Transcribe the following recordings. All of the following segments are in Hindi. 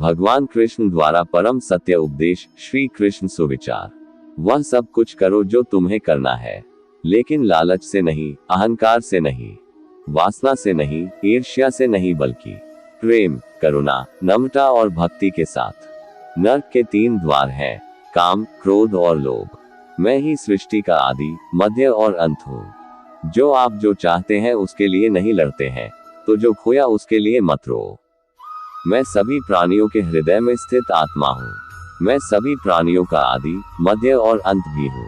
भगवान कृष्ण द्वारा परम सत्य उपदेश, श्री कृष्ण सुविचार। वह सब कुछ करो जो तुम्हें करना है, लेकिन लालच से नहीं, अहंकार से नहीं, वासना से नहीं, ईर्ष्या से नहीं, बल्कि प्रेम, करुणा, नम्रता और भक्ति के साथ। नरक के 3 द्वार हैं, काम, क्रोध और लोभ। मैं ही सृष्टि का आदि, मध्य और अंत हूँ। जो आप जो चाहते हैं उसके लिए नहीं लड़ते हैं, तो जो खोया उसके लिए मत रो। मैं सभी प्राणियों के हृदय में स्थित आत्मा हूँ। मैं सभी प्राणियों का आदि, मध्य और अंत भी हूँ।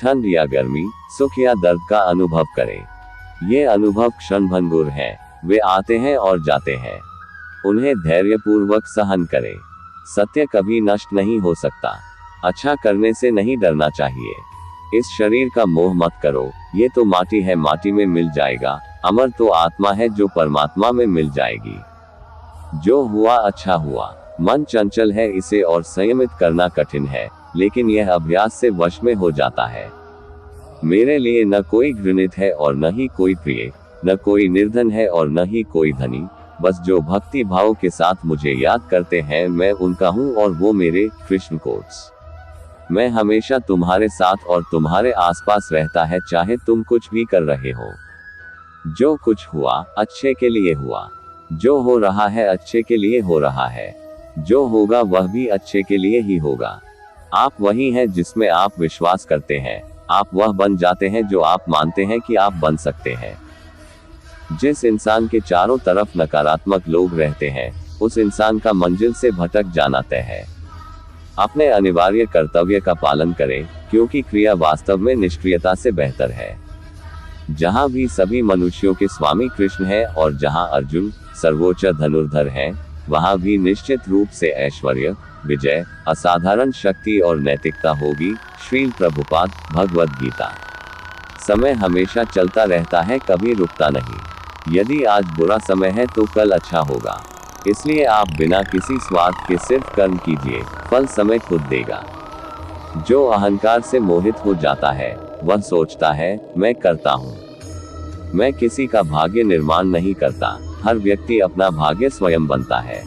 ठंड या गर्मी, सुख या दर्द का अनुभव करें। ये अनुभव क्षणभंगुर हैं, वे आते हैं और जाते हैं। उन्हें धैर्यपूर्वक सहन करें। सत्य कभी नष्ट नहीं हो सकता। अच्छा करने से नहीं डरना चाहिए। इस शरीर का मोह मत करो, ये तो माटी है, माटी में मिल जाएगा। अमर तो आत्मा है जो परमात्मा में मिल जाएगी। जो हुआ अच्छा हुआ। मन चंचल है, इसे और संयमित करना कठिन है, लेकिन यह अभ्यास से वश में हो जाता है। मेरे लिए न कोई घृणित है और न ही कोई प्रिय, न कोई निर्धन है और न ही कोई धनी। बस जो भक्ति भाव के साथ मुझे याद करते हैं, मैं उनका हूँ और वो मेरे। कृष्ण कोट्स। मैं हमेशा तुम्हारे साथ और तुम्हारे आसपास रहता है, चाहे तुम कुछ भी कर रहे हो। जो कुछ हुआ अच्छे के लिए हुआ। जो हो रहा है अच्छे के लिए हो रहा है। जो होगा वह भी अच्छे के लिए ही होगा। आप वही हैं जिसमें आप विश्वास करते हैं। आप वह बन जाते हैं जो आप मानते हैं कि आप बन सकते हैं। जिस इंसान के चारों तरफ नकारात्मक लोग रहते हैं, उस इंसान का मंजिल से भटक जाना तय है। अपने अनिवार्य कर्तव्य का पालन करें, क्योंकि क्रिया वास्तव में निष्क्रियता से बेहतर है। जहां भी सभी मनुष्यों के स्वामी कृष्ण है और जहां अर्जुन सर्वोच्च धनुर्धर है, वहां भी निश्चित रूप से ऐश्वर्य, विजय, असाधारण शक्ति और नैतिकता होगी। श्रील प्रभुपाद, भगवद गीता। समय हमेशा चलता रहता है, कभी रुकता नहीं। यदि आज बुरा समय है तो कल अच्छा होगा। इसलिए आप बिना किसी स्वार्थ के सिर्फ कर्म कीजिए, फल समय खुद देगा। जो अहंकार से मोहित हो जाता है, वह सोचता है मैं करता हूँ। मैं किसी का भाग्य निर्माण नहीं करता, हर व्यक्ति अपना भाग्य स्वयं बनता है।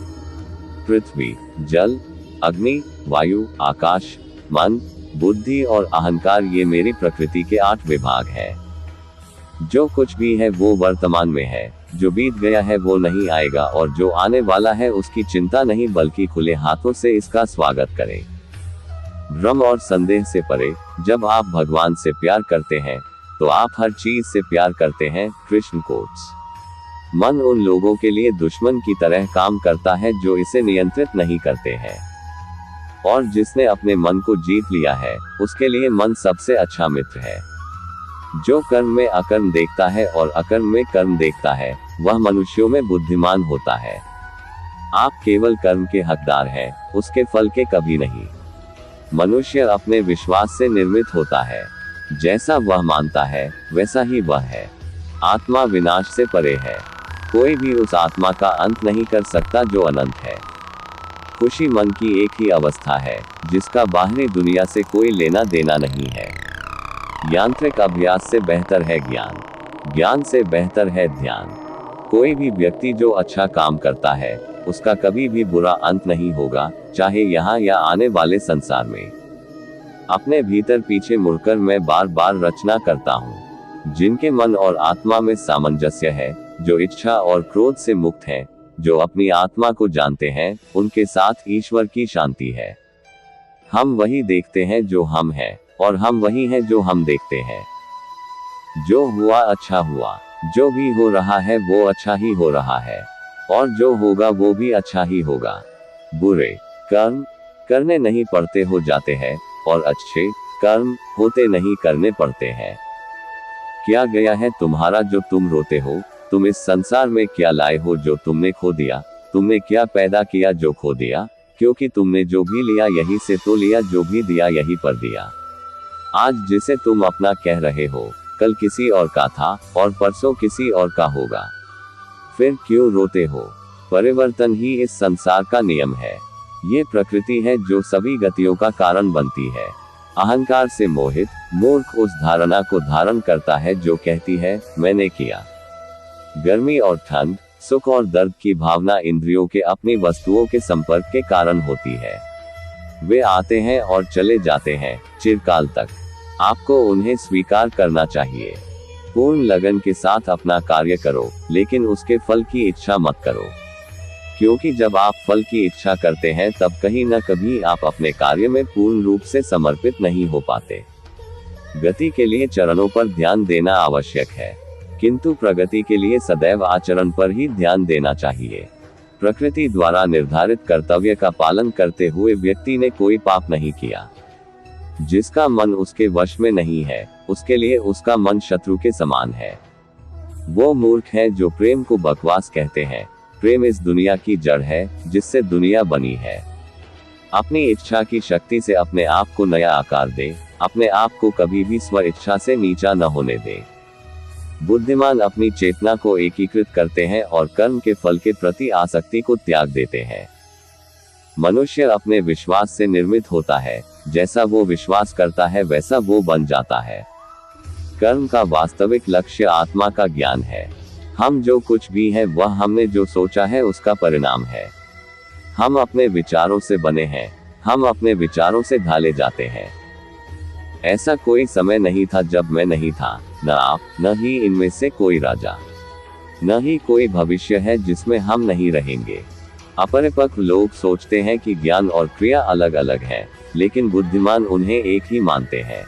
पृथ्वी, जल, अग्नि, वायु, आकाश, मन, बुद्धि और अहंकार, ये मेरी प्रकृति के 8 विभाग हैं। जो कुछ भी है वो वर्तमान में है। जो बीत गया है वो नहीं आएगा, और जो आने वाला है उसकी चिंता नहीं, बल्कि खुले हाथों से इसका स्वागत करें। भ्रम और संदेह से परे। जब आप भगवान से प्यार करते हैं, तो आप हर चीज से प्यार करते हैं। कृष्ण कोट्स। मन उन लोगों के लिए दुश्मन की तरह काम करता है जो इसे नियंत्रित नहीं करते हैं, और जिसने अपने मन को जीत लिया है, उसके लिए मन सबसे अच्छा मित्र है। जो कर्म में अकर्म देखता है और अकर्म में कर्म देखता है, वह मनुष्यों में बुद्धिमान होता है। आप केवल कर्म के हकदार हैं, उसके फल के कभी नहीं। मनुष्य अपने विश्वास से निर्मित होता है। जैसा वह मानता है, वैसा ही वह है। आत्मा विनाश से परे है। कोई भी उस आत्मा का अंत नहीं कर सकता जो अनंत है। खुशी मन की एक ही अवस्था है, जिसका बाहरी दुनिया से कोई लेना देना नहीं है। यांत्रिक अभ्यास से बेहतर है ज्ञान। ज्ञान से बेहतर है ध्यान। कोई भी व्यक्ति जो अच्छा काम करता है, उसका कभी भी बुरा अंत नहीं होगा, चाहे यहाँ या आने वाले संसार में। अपने भीतर पीछे मुड़कर मैं बार बार रचना करता हूँ। जिनके मन और आत्मा में सामंजस्य है, जो इच्छा और क्रोध से मुक्त हैं, जो अपनी आत्मा को जानते हैं, उनके साथ ईश्वर की शांति है। हम वही देखते हैं जो हम हैं, और हम वही हैं जो हम देखते हैं। जो हुआ अच्छा हुआ। जो भी हो रहा है वो अच्छा ही हो रहा है, और जो होगा वो भी अच्छा ही होगा। बुरे कर्म करने नहीं पड़ते, हो जाते हैं, और अच्छे कर्म होते नहीं, करने पड़ते हैं। क्या गया है तुम्हारा जो तुम रोते हो? तुम इस संसार में क्या लाए हो जो तुमने खो दिया? तुमने क्या पैदा किया जो खो दिया? क्योंकि तुमने जो भी लिया यही से तो लिया, जो भी दिया यही पर दिया। आज जिसे तुम अपना कह रहे हो, कल किसी और का था, और परसों किसी और का होगा। फिर क्यों रोते हो? परिवर्तन ही इस संसार का नियम है। ये प्रकृति है जो सभी गतियों का कारण बनती है। अहंकार से मोहित मूर्ख उस धारणा को धारण करता है जो कहती है मैंने किया। गर्मी और ठंड, सुख और दर्द की भावना इंद्रियों के अपनी वस्तुओं के संपर्क के कारण होती है। वे आते हैं और चले जाते हैं चिरकाल तक। आपको उन्हें स्वीकार करना चाहिए। पूर्ण लगन के साथ अपना कार्य करो, लेकिन उसके फल की इच्छा मत करो, क्योंकि जब आप फल की इच्छा करते हैं तब कहीं न कभी आप अपने कार्य में पूर्ण रूप से समर्पित नहीं हो पाते। गति के लिए चरणों पर ध्यान देना आवश्यक है, किंतु प्रगति के लिए सदैव आचरण पर ही ध्यान देना चाहिए। प्रकृति द्वारा निर्धारित कर्तव्य का पालन करते हुए व्यक्ति ने कोई पाप नहीं किया। जिसका मन उसके वश में नहीं है, उसके लिए उसका मन शत्रु के समान है। वो मूर्ख है जो प्रेम को बकवास कहते हैं। प्रेम इस दुनिया की जड़ है, जिससे दुनिया बनी है। अपनी इच्छा की शक्ति से अपने आप को नया आकार दे। अपने आप को कभी भी स्व इच्छा से नीचा न होने दे। बुद्धिमान अपनी चेतना को एकीकृत करते हैं और कर्म के फल के प्रति आसक्ति को त्याग देते हैं। मनुष्य अपने विश्वास से निर्मित होता है। जैसा वो विश्वास करता है वैसा वो बन जाता है। कर्म का वास्तविक लक्ष्य आत्मा का ज्ञान है। हम जो कुछ भी है वह हमने जो सोचा है उसका परिणाम है। हम अपने विचारों से बने हैं। हम अपने विचारों से ढाले जाते हैं। ऐसा कोई समय नहीं था जब मैं नहीं था, न आप, न ही इनमें से कोई राजा। न ही कोई भविष्य है जिसमें हम नहीं रहेंगे। अपरिपक्व लोग सोचते हैं कि ज्ञान और क्रिया अलग अलग है, लेकिन बुद्धिमान उन्हें एक ही मानते हैं।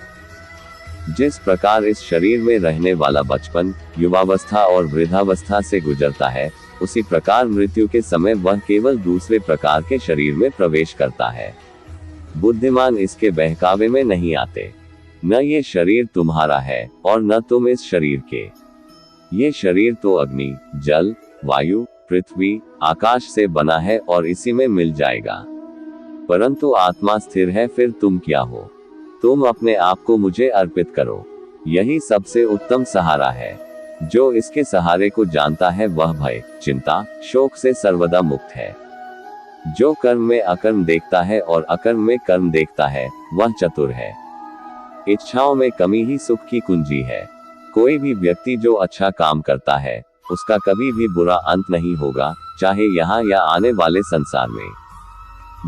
जिस प्रकार इस शरीर में रहने वाला बचपन, युवावस्था और वृद्धावस्था से गुजरता है, उसी प्रकार मृत्यु के समय वह केवल दूसरे प्रकार के शरीर में प्रवेश करता है। बुद्धिमान इसके बहकावे में नहीं आते। न ये शरीर तुम्हारा है और न तुम इस शरीर के। ये शरीर तो अग्नि, जल, वायु, पृथ्वी, आकाश से बना है और इसी में मिल जाएगा। परंतु आत्मा स्थिर है। फिर तुम क्या हो? तुम अपने आप को मुझे अर्पित करो। यही सबसे उत्तम सहारा है। जो इसके सहारे को जानता है वह भय, चिंता, शोक से सर्वदा मुक्त है। जो कर्म में अकर्म देखता है और अकर्म में कर्म देखता है, वह चतुर है। इच्छाओं में कमी ही सुख की कुंजी है। कोई भी व्यक्ति जो अच्छा काम करता है, उसका कभी भी बुरा अंत नहीं होगा, चाहे यहाँ या आने वाले संसार में।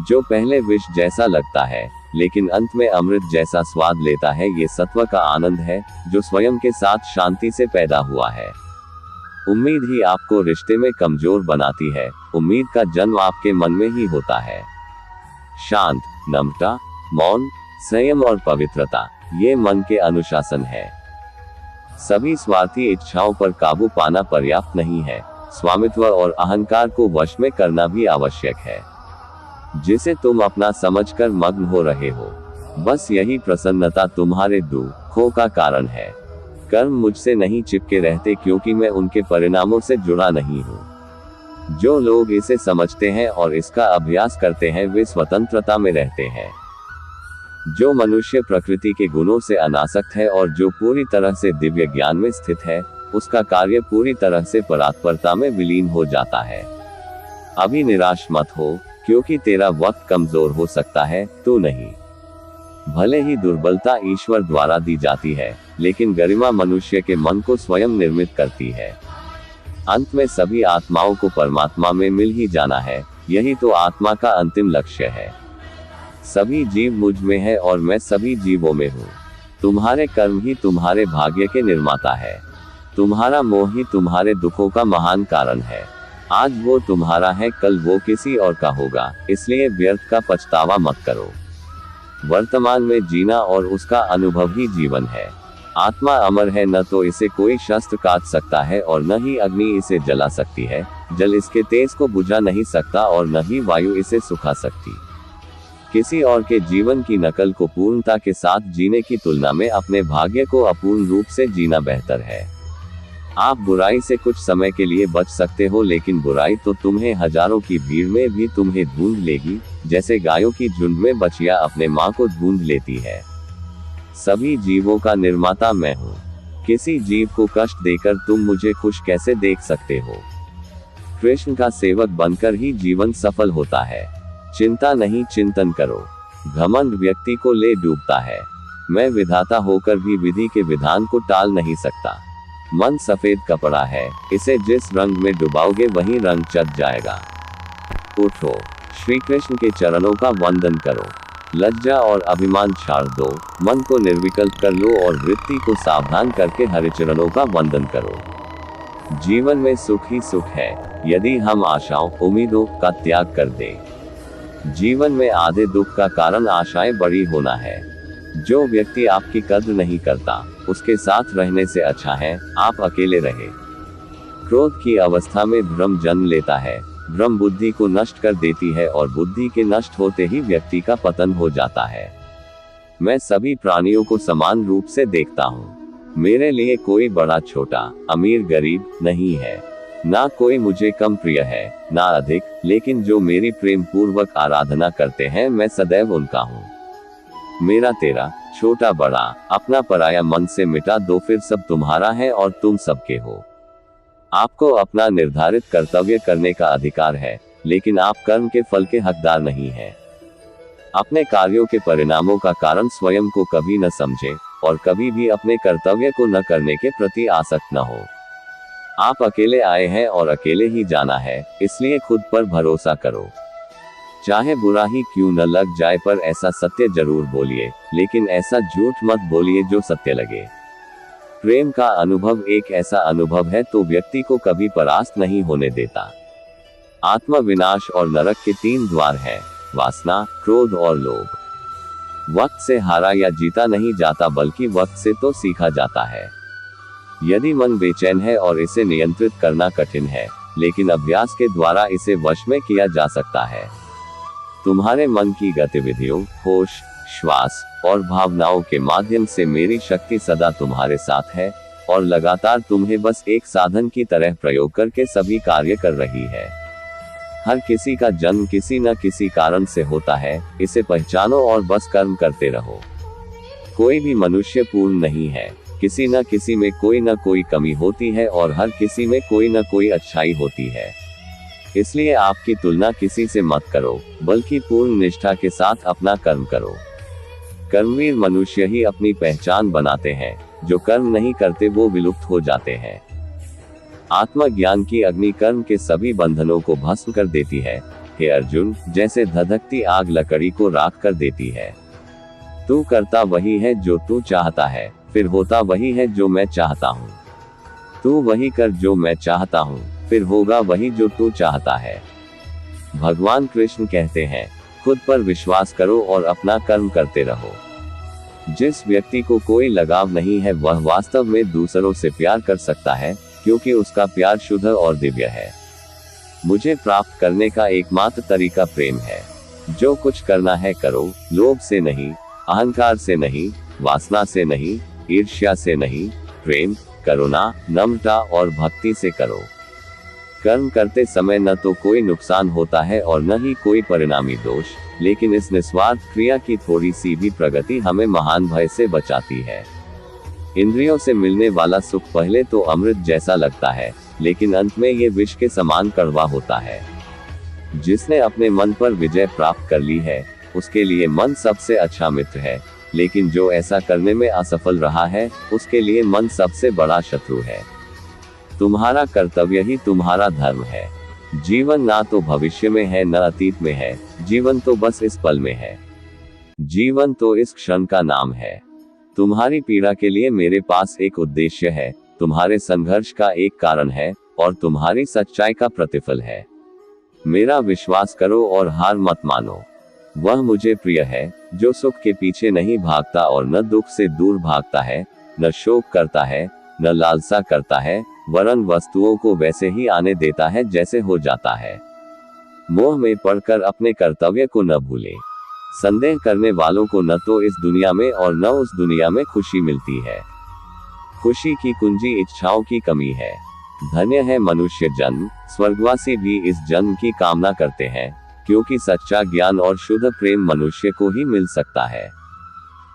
जो पहले विष जैसा लगता है, लेकिन अंत में अमृत जैसा स्वाद लेता है, ये सत्व का आनंद है, जो स्वयं के साथ शांति से पैदा हुआ है। उम्मीद ही आपको रिश्ते में कमजोर बनाती है। उम्मीद का जन्म आपके मन में ही होता है। शांत, नम्रता, मौन, संयम और पवित्रता, ये मन के अनुशासन है। सभी स्वार्थी इच्छाओं पर काबू पाना पर्याप्त नहीं है। स्वामित्व और अहंकार को वश में करना भी आवश्यक है, जिसे तुम अपना समझकर मग्न हो रहे हो। बस यही प्रसन्नता तुम्हारे दुखों का कारण है। कर्म मुझसे नहीं चिपके रहते, क्योंकि मैं उनके परिणामों से जुड़ा नहीं हूँ। जो लोग इसे समझते हैं और इसका अभ्यास करते हैं, वे स्वतंत्रता में रहते हैं। जो मनुष्य प्रकृति के गुणों से अनासक्त है और जो पूरी तरह से दिव्य ज्ञान में स्थित है, उसका कार्य पूरी तरह से परात्परता में विलीन हो जाता है। अभी निराश मत हो, क्योंकि तेरा वक्त कमजोर हो सकता है, तू नहीं। भले ही दुर्बलता ईश्वर द्वारा दी जाती है, लेकिन गरिमा मनुष्य के मन को स्वयं निर्मित करती है। अंत में सभी आत्माओं को परमात्मा में मिल ही जाना है। यही तो आत्मा का अंतिम लक्ष्य है। सभी जीव मुझ में है और मैं सभी जीवों में हूँ। तुम्हारे कर्म ही तुम्हारे भाग्य के निर्माता है। तुम्हारा मोह ही तुम्हारे दुखों का महान कारण है। आज वो तुम्हारा है, कल वो किसी और का होगा, इसलिए व्यर्थ का पछतावा मत करो। वर्तमान में जीना और उसका अनुभव ही जीवन है। आत्मा अमर है, न तो इसे कोई शस्त्र काट सकता है और न ही अग्नि इसे जला सकती है। जल इसके तेज को बुझा नहीं सकता और न ही वायु इसे सुखा सकती। किसी और के जीवन की नकल को पूर्णता के साथ जीने की तुलना में अपने भाग्य को अपूर्ण रूप से जीना बेहतर है। आप बुराई से कुछ समय के लिए बच सकते हो, लेकिन बुराई तो तुम्हें हजारों की भीड़ में भी तुम्हें ढूंढ लेगी, जैसे गायों की झुंड में बछिया अपने मां को ढूंढ लेती है। सभी जीवों का निर्माता मैं हूँ। किसी जीव को कष्ट देकर तुम मुझे खुश कैसे देख सकते हो? कृष्ण का सेवक बनकर ही जीवन सफल होता है। चिंता नहीं, चिंतन करो। घमंड व्यक्ति को ले डूबता है। मैं विधाता होकर भी विधि के विधान को टाल नहीं सकता। मन सफेद कपड़ा है, इसे जिस रंग में डुबाओगे वही रंग चढ़ जाएगा। उठो, श्री कृष्ण के चरणों का वंदन करो, लज्जा और अभिमान छाड़ दो, मन को निर्विकल्प कर लो और वृत्ति को सावधान करके हरिचरणों का वंदन करो। जीवन में सुख ही सुख है, यदि हम आशाओं उम्मीदों का त्याग कर दें। जीवन में आधे दुख का कारण आशाएं बड़ी होना है। जो व्यक्ति आपकी कद्र नहीं करता, उसके साथ रहने से अच्छा है आप अकेले रहे। क्रोध की अवस्था में भ्रम जन्म लेता है, भ्रम बुद्धि को नष्ट कर देती है और बुद्धि के नष्ट होते ही व्यक्ति का पतन हो जाता है। मैं सभी प्राणियों को समान रूप से देखता हूँ। मेरे लिए कोई बड़ा छोटा, अमीर गरीब नहीं है, ना कोई मुझे कम प्रिय है ना अधिक, लेकिन जो मेरी प्रेम पूर्वक आराधना करते हैं मैं सदैव उनका हूँ। मेरा तेरा, छोटा बड़ा, अपना पराया मन से मिटा दो, फिर सब तुम्हारा है और तुम सबके हो। आपको अपना निर्धारित कर्तव्य करने का अधिकार है, लेकिन आप कर्म के फल के हकदार नहीं हैं। अपने कार्यों के परिणामों का कारण स्वयं को कभी न समझें और कभी भी अपने कर्तव्य को न करने के प्रति आसक्त न हो। आप अकेले आए हैं और अकेले ही जाना है, इसलिए खुद पर भरोसा करो। चाहे बुरा ही क्यों न लग जाए, पर ऐसा सत्य जरूर बोलिए, लेकिन ऐसा झूठ मत बोलिए जो सत्य लगे। प्रेम का अनुभव एक ऐसा अनुभव है तो व्यक्ति को कभी परास्त नहीं होने देता। आत्म विनाश और नरक के 3 द्वार हैं, वासना, क्रोध और लोभ। वक्त से हारा या जीता नहीं जाता, बल्कि वक्त से तो सीखा जाता है। यदि मन बेचैन है और इसे नियंत्रित करना कठिन है, लेकिन अभ्यास के द्वारा इसे वश में किया जा सकता है। तुम्हारे मन की गतिविधियों, होश, श्वास और भावनाओं के माध्यम से मेरी शक्ति सदा तुम्हारे साथ है और लगातार तुम्हें बस एक साधन की तरह प्रयोग करके सभी कार्य कर रही है। हर किसी का जन्म किसी न किसी कारण से होता है, इसे पहचानो और बस कर्म करते रहो। कोई भी मनुष्य पूर्ण नहीं है, किसी न किसी में कोई न कोई कमी होती है और हर किसी में कोई न कोई अच्छाई होती है। इसलिए आपकी तुलना किसी से मत करो, बल्कि पूर्ण निष्ठा के साथ अपना कर्म करो। कर्मवीर मनुष्य ही अपनी पहचान बनाते हैं, जो कर्म नहीं करते वो विलुप्त हो जाते हैं। आत्मज्ञान की अग्नि कर्म के सभी बंधनों को भस्म कर देती है। हे अर्जुन, जैसे धधकती आग लकड़ी को राख कर देती है। तू करता वही है जो तू चाहता है, फिर होता वही है जो मैं चाहता हूँ। तू वही कर जो मैं चाहता हूँ, फिर होगा वही जो तू चाहता है। भगवान कृष्ण कहते हैं, खुद पर विश्वास करो और अपना कर्म करते रहो। जिस व्यक्ति को कोई लगाव नहीं है वह वास्तव में दूसरों से प्यार कर सकता है, क्योंकि उसका प्यार शुद्ध और दिव्य है। मुझे प्राप्त करने का एकमात्र तरीका प्रेम है। जो कुछ करना है करो, लोभ से नहीं, अहंकार से नहीं, वासना से नहीं, ईर्ष्या से नहीं, प्रेम, करुणा, नम्रता और भक्ति से करो। कर्म करते समय न तो कोई नुकसान होता है और न ही कोई परिणामी दोष, लेकिन इस निस्वार्थ क्रिया की थोड़ी सी भी प्रगति हमें महान भय से बचाती है। इंद्रियों से मिलने वाला सुख पहले तो अमृत जैसा लगता है, लेकिन अंत में ये विष के समान कड़वा होता है। जिसने अपने मन पर विजय प्राप्त कर ली है, उसके लिए मन सबसे अच्छा मित्र है, लेकिन जो ऐसा करने में असफल रहा है, उसके लिए मन सबसे बड़ा शत्रु है। तुम्हारा कर्तव्य ही तुम्हारा धर्म है। जीवन ना तो भविष्य में है न अतीत में है, जीवन तो बस इस पल में है। जीवन तो इस क्षण का नाम है। तुम्हारी पीड़ा के लिए मेरे पास एक उद्देश्य है, तुम्हारे संघर्ष का एक कारण है और तुम्हारी सच्चाई का प्रतिफल है। मेरा विश्वास करो और हार मत मानो। वह मुझे प्रिय है जो सुख के पीछे नहीं भागता और न दुख से दूर भागता है, न शोक करता है, न लालसा करता है, वरन वस्तुओं को वैसे ही आने देता है जैसे हो जाता है। मोह में पड़कर अपने कर्तव्य को न भूले। संदेह करने वालों को न तो इस दुनिया में और न उस दुनिया में खुशी मिलती है। खुशी की कुंजी इच्छाओं की कमी है। धन्य है मनुष्य जन्म, स्वर्गवासी भी इस जन्म की कामना करते हैं, क्योंकि सच्चा ज्ञान और शुद्ध प्रेम मनुष्य को ही मिल सकता है।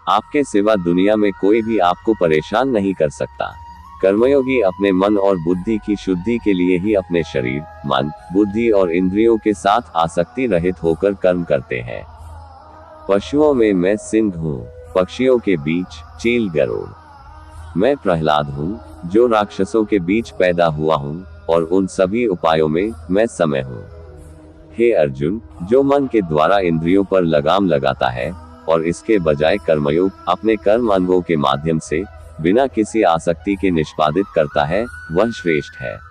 आपके सिवा दुनिया में कोई भी आपको परेशान नहीं कर सकता। कर्मयोगी अपने मन और बुद्धि की शुद्धि के लिए ही अपने शरीर, मन, बुद्धि और इंद्रियों के साथ आसक्ति रहित होकर कर्म करते हैं। पशुओं में मैं सिंह हूँ, पक्षियों के बीच चील गरुड़। मैं प्रहलाद हूँ, जो राक्षसों के बीच पैदा हुआ हूँ, और उन सभी उपायों में मैं समय हूँ। हे अर्जुन, जो मन के द्वारा इंद्रियों पर लगाम लगाता है और इसके बजाय कर्मयोग अपने कर्म अंगों के माध्यम से बिना किसी आसक्ति के निष्पादित करता है, वह श्रेष्ठ है।